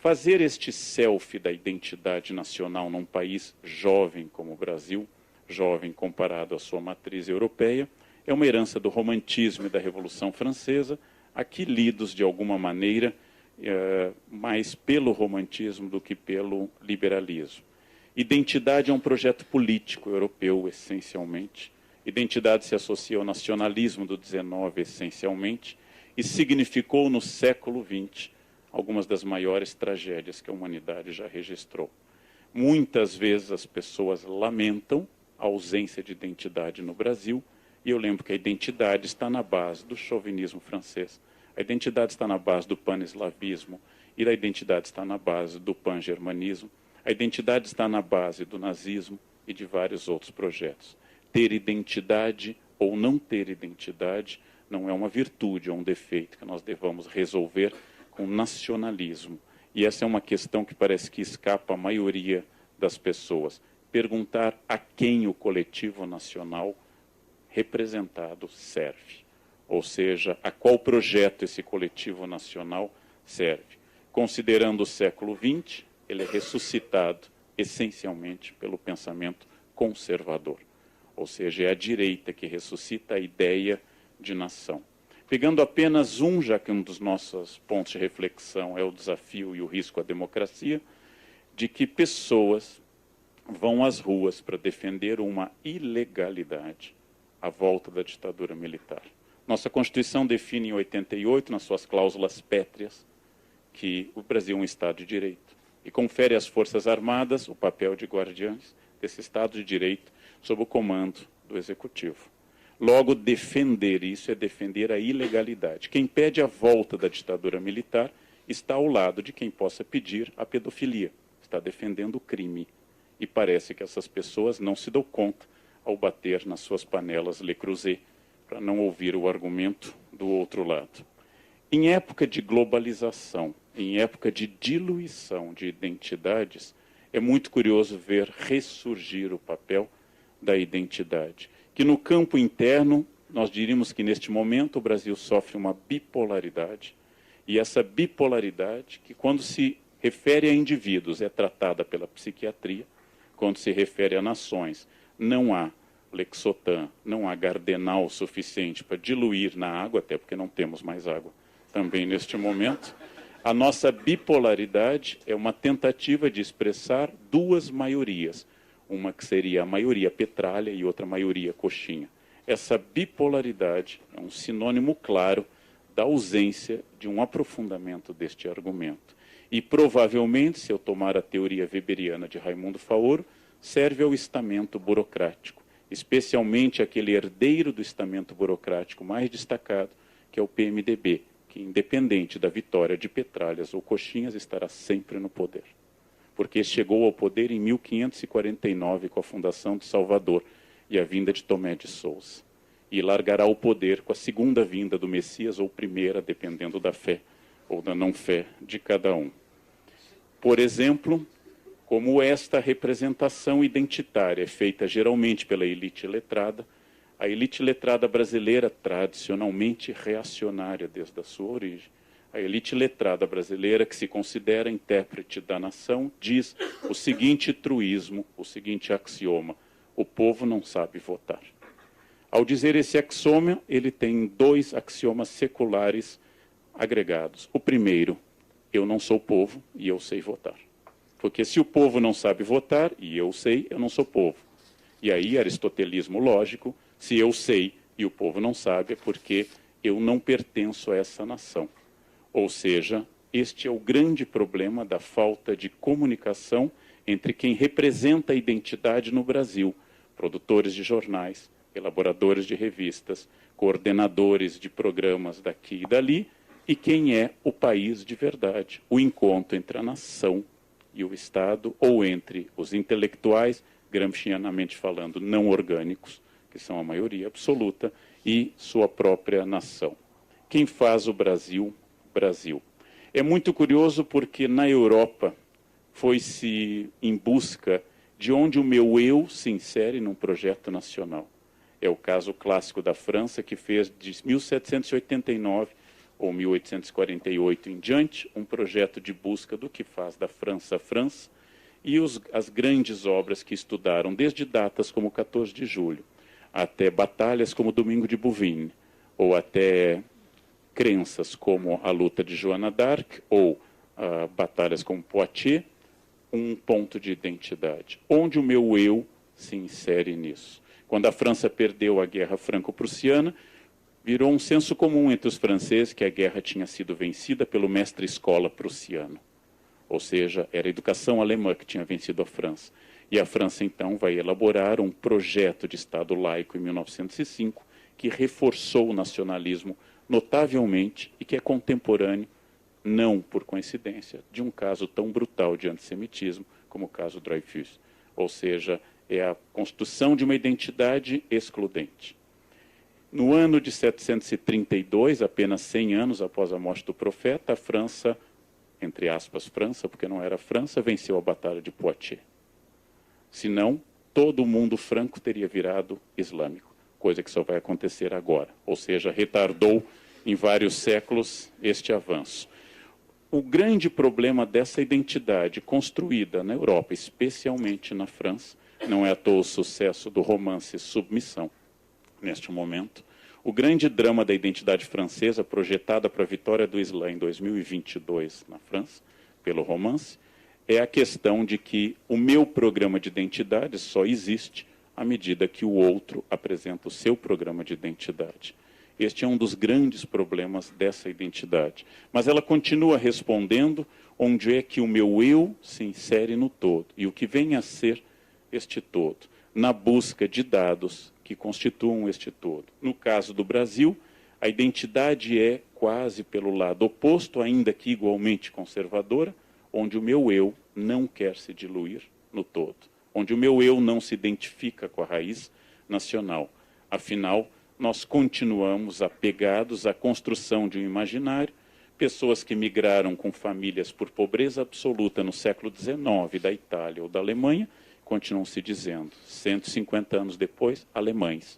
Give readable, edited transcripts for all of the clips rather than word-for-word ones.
Fazer este selfie da identidade nacional num país jovem como o Brasil, jovem comparado à sua matriz europeia, é uma herança do romantismo e da Revolução Francesa, aqui lidos de alguma maneira mais pelo romantismo do que pelo liberalismo. Identidade é um projeto político europeu, essencialmente. Identidade se associa ao nacionalismo do XIX, essencialmente, e significou no século XX algumas das maiores tragédias que a humanidade já registrou. Muitas vezes as pessoas lamentam a ausência de identidade no Brasil, e eu lembro que a identidade está na base do chauvinismo francês, a identidade está na base do pan-eslavismo, e a identidade está na base do pan-germanismo, a identidade está na base do nazismo e de vários outros projetos. Ter identidade ou não ter identidade não é uma virtude ou um defeito que nós devamos resolver com nacionalismo. E essa é uma questão que parece que escapa à maioria das pessoas. Perguntar a quem o coletivo nacional representado serve. Ou seja, a qual projeto esse coletivo nacional serve. Considerando o século XX, ele é ressuscitado essencialmente pelo pensamento conservador. Ou seja, é a direita que ressuscita a ideia de nação. Pegando apenas já que um dos nossos pontos de reflexão é o desafio e o risco à democracia, de que pessoas vão às ruas para defender uma ilegalidade à volta da ditadura militar. Nossa Constituição define em 88, nas suas cláusulas pétreas, que o Brasil é um Estado de Direito e confere às Forças Armadas o papel de guardiães desse Estado de Direito sob o comando do Executivo. Logo, defender isso é defender a ilegalidade. Quem pede a volta da ditadura militar está ao lado de quem possa pedir a pedofilia. Está defendendo o crime. E parece que essas pessoas não se dão conta ao bater nas suas panelas Le Creuset, para não ouvir o argumento do outro lado. Em época de globalização, em época de diluição de identidades, é muito curioso ver ressurgir o papel da identidade. Que no campo interno, nós diríamos que neste momento o Brasil sofre uma bipolaridade, e essa bipolaridade, que quando se refere a indivíduos é tratada pela psiquiatria, quando se refere a nações, não há Lexotan, não há Gardenal suficiente para diluir na água, até porque não temos mais água também neste momento. A nossa bipolaridade é uma tentativa de expressar duas maiorias, uma que seria a maioria petralha e outra maioria coxinha. Essa bipolaridade é um sinônimo claro da ausência de um aprofundamento deste argumento. E provavelmente, se eu tomar a teoria weberiana de Raimundo Faoro, serve ao estamento burocrático, especialmente aquele herdeiro do estamento burocrático mais destacado, que é o PMDB, que independente da vitória de petralhas ou coxinhas, estará sempre no poder. Porque chegou ao poder em 1549 com a fundação de Salvador e a vinda de Tomé de Sousa. E largará o poder com a segunda vinda do Messias ou primeira, dependendo da fé ou da não-fé de cada um. Por exemplo, como esta representação identitária é feita geralmente pela elite letrada, a elite letrada brasileira, tradicionalmente reacionária desde a sua origem, a elite letrada brasileira, que se considera intérprete da nação, diz o seguinte truísmo, o seguinte axioma: o povo não sabe votar. Ao dizer esse axioma, ele tem dois axiomas seculares agregados. O primeiro, eu não sou povo e eu sei votar. Porque se o povo não sabe votar, e eu sei, eu não sou povo. E aí, aristotelismo lógico, se eu sei e o povo não sabe, é porque eu não pertenço a essa nação. Ou seja, este é o grande problema da falta de comunicação entre quem representa a identidade no Brasil, produtores de jornais, elaboradores de revistas, coordenadores de programas daqui e dali, e quem é o país de verdade, o encontro entre a nação e o Estado, ou entre os intelectuais, gramscianamente falando, não orgânicos, que são a maioria absoluta, e sua própria nação. Quem faz o Brasil, Brasil. É muito curioso porque na Europa foi-se em busca de onde o meu eu se insere num projeto nacional. É o caso clássico da França, que fez de 1789 ou 1848 em diante, um projeto de busca do que faz da França a França, e as grandes obras que estudaram, desde datas como 14 de julho, até batalhas como Domingo de Bouvines, ou até crenças como a luta de Joana d'Arc, ou batalhas como Poitiers, um ponto de identidade, onde o meu eu se insere nisso. Quando a França perdeu a Guerra Franco-Prussiana, virou um senso comum entre os franceses que a guerra tinha sido vencida pelo mestre-escola prussiano. Ou seja, era a educação alemã que tinha vencido a França. E a França, então, vai elaborar um projeto de Estado laico em 1905, que reforçou o nacionalismo notavelmente e que é contemporâneo, não por coincidência, de um caso tão brutal de antissemitismo como o caso Dreyfus. Ou seja, é a construção de uma identidade excludente. No ano de 732, apenas 100 anos após a morte do profeta, a França, entre aspas França, porque não era França, venceu a Batalha de Poitiers. Senão, todo o mundo franco teria virado islâmico, coisa que só vai acontecer agora. Ou seja, retardou em vários séculos este avanço. O grande problema dessa identidade construída na Europa, especialmente na França, não é à toa o sucesso do romance Submissão, neste momento. O grande drama da identidade francesa, projetada para a vitória do Islã em 2022 na França, pelo romance, é a questão de que o meu programa de identidade só existe à medida que o outro apresenta o seu programa de identidade. Este é um dos grandes problemas dessa identidade. Mas ela continua respondendo onde é que o meu eu se insere no todo e o que vem a ser este todo, na busca de dados que constituam este todo. No caso do Brasil, a identidade é quase pelo lado oposto, ainda que igualmente conservadora, onde o meu eu não quer se diluir no todo, onde o meu eu não se identifica com a raiz nacional. Afinal, nós continuamos apegados à construção de um imaginário, pessoas que migraram com famílias por pobreza absoluta no século XIX da Itália ou da Alemanha, continuam se dizendo, 150 anos depois, alemães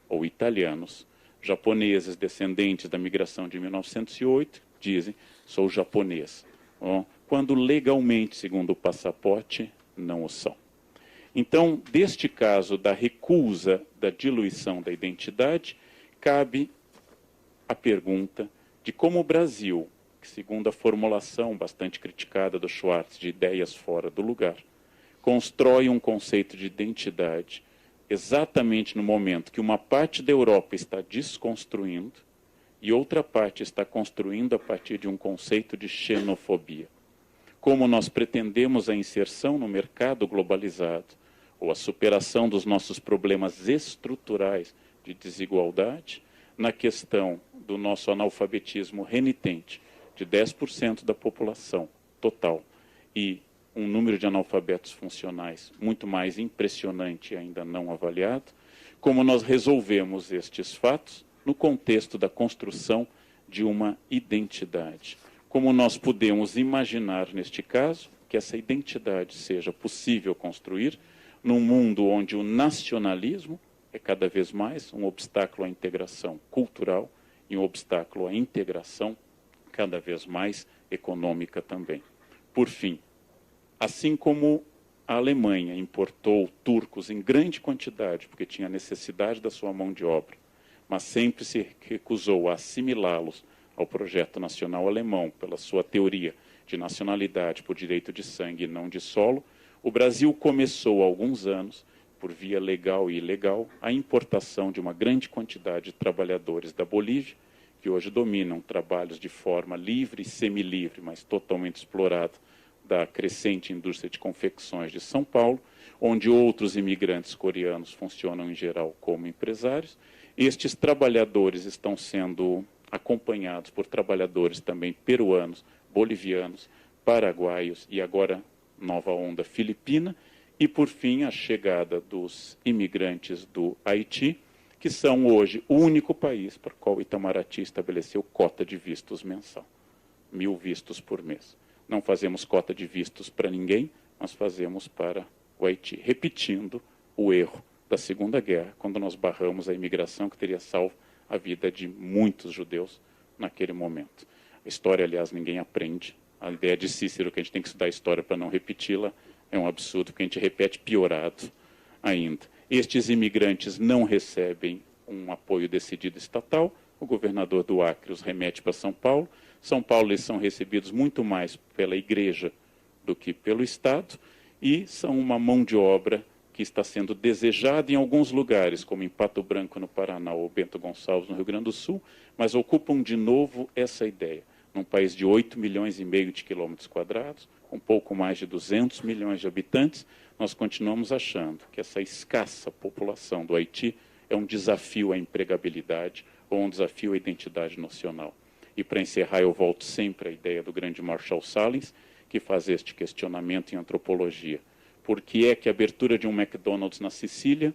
ou italianos. Japoneses descendentes da migração de 1908 dizem, sou japonês. Quando legalmente, segundo o passaporte, não o são. Então, deste caso da recusa da diluição da identidade, cabe a pergunta de como o Brasil, que segundo a formulação bastante criticada do Schwartz de ideias fora do lugar, constrói um conceito de identidade exatamente no momento que uma parte da Europa está desconstruindo e outra parte está construindo a partir de um conceito de xenofobia. Como nós pretendemos a inserção no mercado globalizado ou a superação dos nossos problemas estruturais de desigualdade na questão do nosso analfabetismo renitente de 10% da população total e um número de analfabetos funcionais muito mais impressionante e ainda não avaliado, como nós resolvemos estes fatos no contexto da construção de uma identidade. Como nós podemos imaginar, neste caso, que essa identidade seja possível construir num mundo onde o nacionalismo é cada vez mais um obstáculo à integração cultural e um obstáculo à integração cada vez mais econômica também. Por fim, assim como a Alemanha importou turcos em grande quantidade, porque tinha necessidade da sua mão de obra, mas sempre se recusou a assimilá-los ao projeto nacional alemão, pela sua teoria de nacionalidade por direito de sangue e não de solo, o Brasil começou há alguns anos, por via legal e ilegal, a importação de uma grande quantidade de trabalhadores da Bolívia, que hoje dominam trabalhos de forma livre e semilivre, mas totalmente explorada, da crescente indústria de confecções de São Paulo, onde outros imigrantes coreanos funcionam em geral como empresários. Estes trabalhadores estão sendo acompanhados por trabalhadores também peruanos, bolivianos, paraguaios e agora nova onda filipina, e por fim a chegada dos imigrantes do Haiti, que são hoje o único país para o qual Itamaraty estabeleceu cota de vistos mensal, 1.000 vistos por mês. Não fazemos cota de vistos para ninguém, mas fazemos para o Haiti, repetindo o erro da Segunda Guerra, quando nós barramos a imigração que teria salvo a vida de muitos judeus naquele momento. A história, aliás, ninguém aprende. A ideia de Cícero que a gente tem que estudar a história para não repeti-la é um absurdo, porque a gente repete piorado ainda. Estes imigrantes não recebem um apoio decidido estatal. O governador do Acre os remete para São Paulo. São Paulo, eles são recebidos muito mais pela igreja do que pelo Estado e são uma mão de obra que está sendo desejada em alguns lugares, como em Pato Branco, no Paraná, ou Bento Gonçalves, no Rio Grande do Sul, mas ocupam de novo essa ideia. Num país de 8,5 milhões de quilômetros quadrados, com pouco mais de 200 milhões de habitantes, nós continuamos achando que essa escassa população do Haiti é um desafio à empregabilidade ou um desafio à identidade nacional. E para encerrar, eu volto sempre à ideia do grande Marshall Salins, que faz este questionamento em antropologia. Por que é que a abertura de um McDonald's na Sicília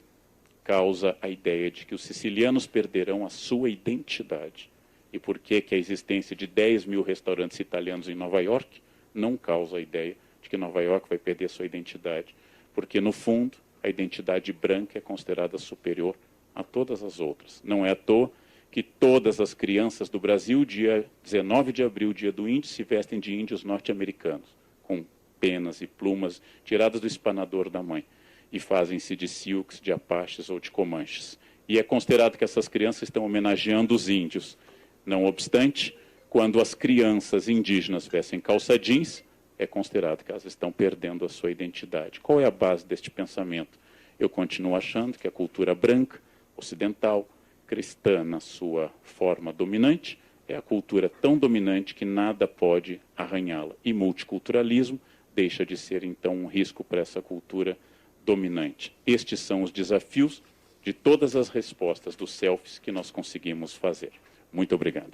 causa a ideia de que os sicilianos perderão a sua identidade? E por que que a existência de 10 mil restaurantes italianos em Nova York não causa a ideia de que Nova York vai perder a sua identidade? Porque, no fundo, a identidade branca é considerada superior a todas as outras. Não é à toa que todas as crianças do Brasil, dia 19 de abril, dia do índio, se vestem de índios norte-americanos, com penas e plumas tiradas do espanador da mãe, e fazem-se de Sioux, de Apaches ou de Comanches. E é considerado que essas crianças estão homenageando os índios. Não obstante, quando as crianças indígenas vestem calça jeans, é considerado que elas estão perdendo a sua identidade. Qual é a base deste pensamento? Eu continuo achando que a cultura branca, ocidental, cristã na sua forma dominante, é a cultura tão dominante que nada pode arranhá-la. E multiculturalismo deixa de ser, então, um risco para essa cultura dominante. Estes são os desafios de todas as respostas dos selfies que nós conseguimos fazer. Muito obrigado.